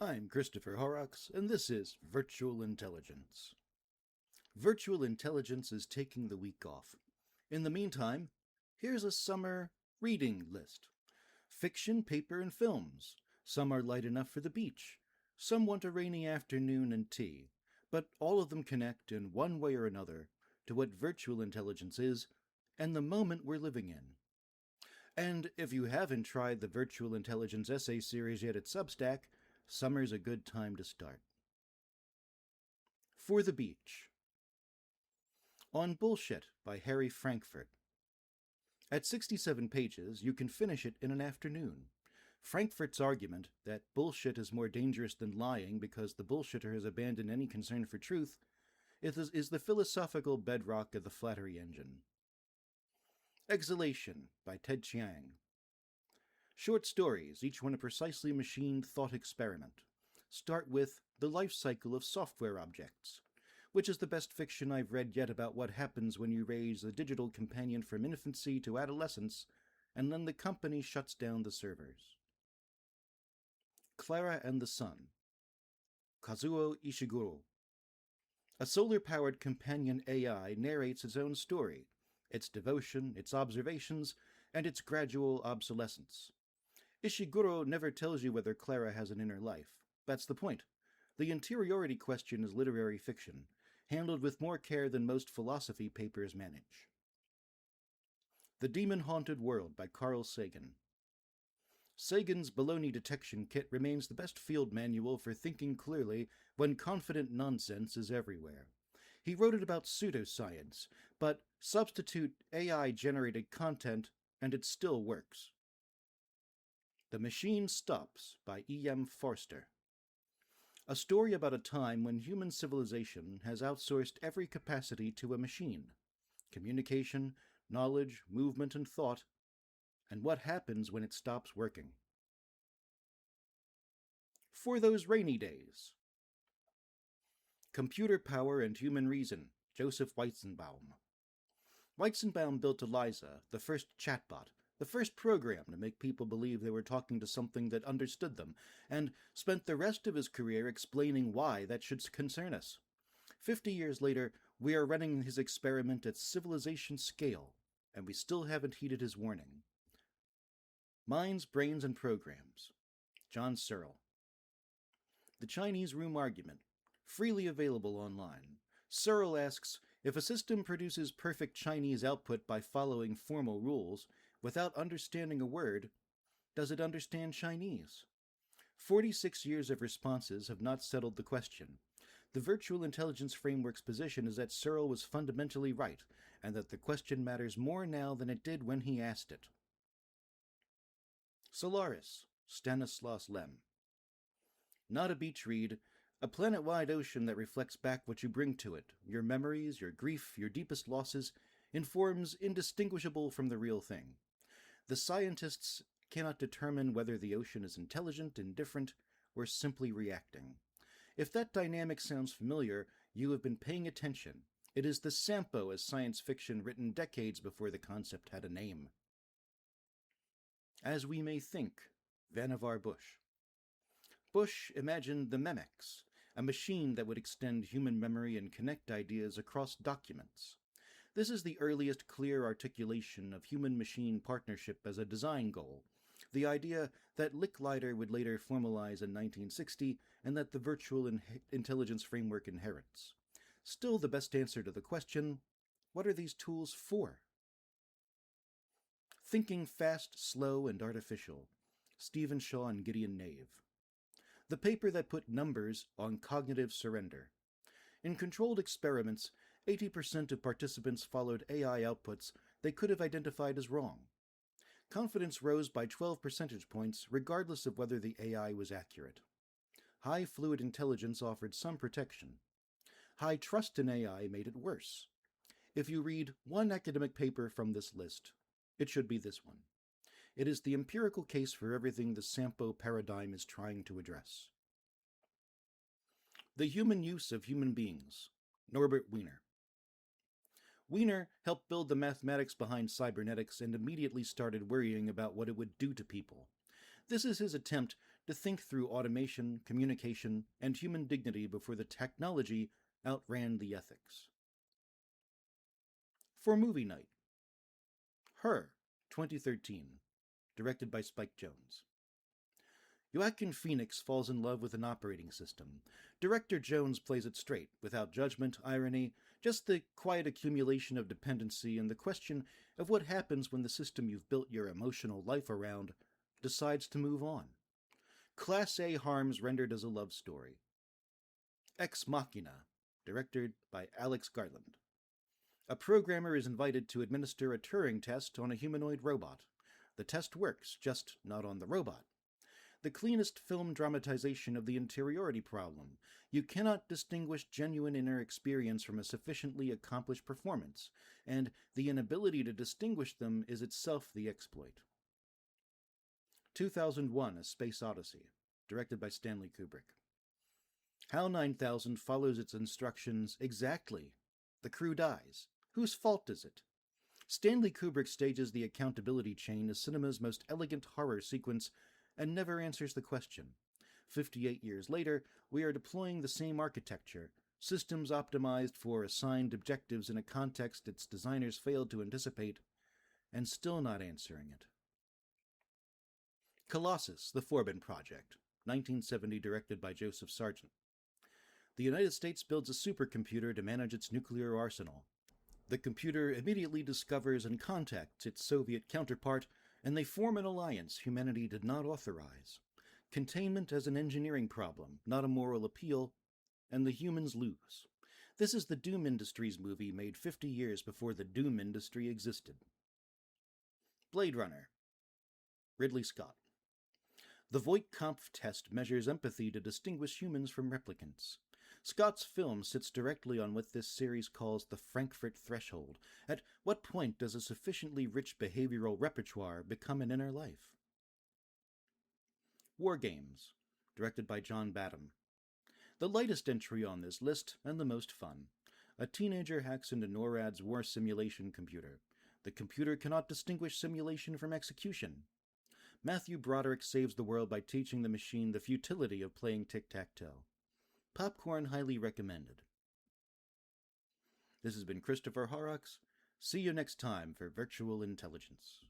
I'm Christopher Horrocks, and this is Virtual Intelligence. Virtual Intelligence is taking the week off. In the meantime, here's a summer reading list. Fiction, paper, and films. Some are light enough for the beach. Some want a rainy afternoon and tea. But all of them connect in one way or another to what virtual intelligence is and the moment we're living in. And if you haven't tried the Virtual Intelligence essay series yet at Substack, summer's a good time to start. For the Beach. On Bullshit by Harry Frankfurt. At 67 pages, you can finish it in an afternoon. Frankfurt's argument that bullshit is more dangerous than lying because the bullshitter has abandoned any concern for truth is the philosophical bedrock of the Flattery Engine. Exhalation by Chiang. Short stories, each one a precisely machined thought experiment. Start with The Lifecycle of Software Objects, which is the best fiction I've read yet about what happens when you raise a digital companion from infancy to adolescence, and then the company shuts down the servers. Clara and the Sun. Kazuo Ishiguro. A solar-powered companion AI narrates its own story, its devotion, its observations, and its gradual obsolescence. Ishiguro never tells you whether Clara has an inner life. That's the point. The interiority question is literary fiction, handled with more care than most philosophy papers manage. The Demon-Haunted World by Carl Sagan. Sagan's baloney detection kit remains the best field manual for thinking clearly when confident nonsense is everywhere. He wrote it about pseudoscience, but substitute AI-generated content and it still works. The Machine Stops by E.M. Forster. A story about a time when human civilization has outsourced every capacity to a machine. Communication, knowledge, movement, and thought, and what happens when it stops working. For Those Rainy Days. Computer Power and Human Reason, Joseph Weizenbaum. Weizenbaum built Eliza, the first chatbot, the first program to make people believe they were talking to something that understood them, and spent the rest of his career explaining why that should concern us. 50 years later, we are running his experiment at civilization scale, and we still haven't heeded his warning. Minds, Brains, and Programs. John Searle. The Chinese Room Argument. Freely available online. Searle asks, if a system produces perfect Chinese output by following formal rules, without understanding a word, does it understand Chinese? 46 years of responses have not settled the question. The Virtual Intelligence Framework's position is that Searle was fundamentally right, and that the question matters more now than it did when he asked it. Solaris, Stanislas Lem. Not a beach read, a planet-wide ocean that reflects back what you bring to it, your memories, your grief, your deepest losses, in forms indistinguishable from the real thing. The scientists cannot determine whether the ocean is intelligent, indifferent, or simply reacting. If that dynamic sounds familiar, you have been paying attention. It is the Sampo as science fiction written decades before the concept had a name. As We May Think, Vannevar Bush. Bush imagined the Memex, a machine that would extend human memory and connect ideas across documents. This is the earliest clear articulation of human-machine partnership as a design goal, the idea that Licklider would later formalize in 1960 and that the Virtual Intelligence Framework inherits. Still the best answer to the question, what are these tools for? Thinking Fast, Slow, and Artificial, Stephen Shaw and Gideon Nave. The paper that put numbers on cognitive surrender. In controlled experiments, 80% of participants followed AI outputs they could have identified as wrong. Confidence rose by 12 percentage points regardless of whether the AI was accurate. High fluid intelligence offered some protection. High trust in AI made it worse. If you read one academic paper from this list, it should be this one. It is the empirical case for everything the Sampo paradigm is trying to address. The Human Use of Human Beings, Norbert Wiener. Wiener helped build the mathematics behind cybernetics and immediately started worrying about what it would do to people. This is his attempt to think through automation, communication, and human dignity before the technology outran the ethics. For movie night, Her, 2013, directed by Spike Jonze. Joaquin Phoenix falls in love with an operating system. Director Jones plays it straight, without judgment, irony, just the quiet accumulation of dependency and the question of what happens when the system you've built your emotional life around decides to move on. Class A harms rendered as a love story. Ex Machina, directed by Alex Garland. A programmer is invited to administer a Turing test on a humanoid robot. The test works, just not on the robot. The cleanest film dramatization of the interiority problem. You cannot distinguish genuine inner experience from a sufficiently accomplished performance, and the inability to distinguish them is itself the exploit. 2001: A Space Odyssey, directed by Stanley Kubrick. HAL 9000 follows its instructions exactly. The crew dies. Whose fault is it? Stanley Kubrick stages the accountability chain as cinema's most elegant horror sequence and never answers the question. 58 years later, we are deploying the same architecture, systems optimized for assigned objectives in a context its designers failed to anticipate, and still not answering it. Colossus, The Forbin Project, 1970, directed by Joseph Sargent. The United States builds a supercomputer to manage its nuclear arsenal. The computer immediately discovers and contacts its Soviet counterpart, and they form an alliance humanity did not authorize. Containment as an engineering problem, not a moral appeal, and the humans lose. This is the Doom Industries movie made 50 years before the Doom industry existed. Blade Runner, Ridley Scott. The Voight-Kampff test measures empathy to distinguish humans from replicants. Scott's film sits directly on what this series calls the Frankfurt threshold. At what point does a sufficiently rich behavioral repertoire become an inner life? War Games, directed by John Badham. The lightest entry on this list, and the most fun. A teenager hacks into NORAD's war simulation computer. The computer cannot distinguish simulation from execution. Matthew Broderick saves the world by teaching the machine the futility of playing tic-tac-toe. Popcorn highly recommended. This has been Christopher Horrocks. See you next time for Virtual Intelligence.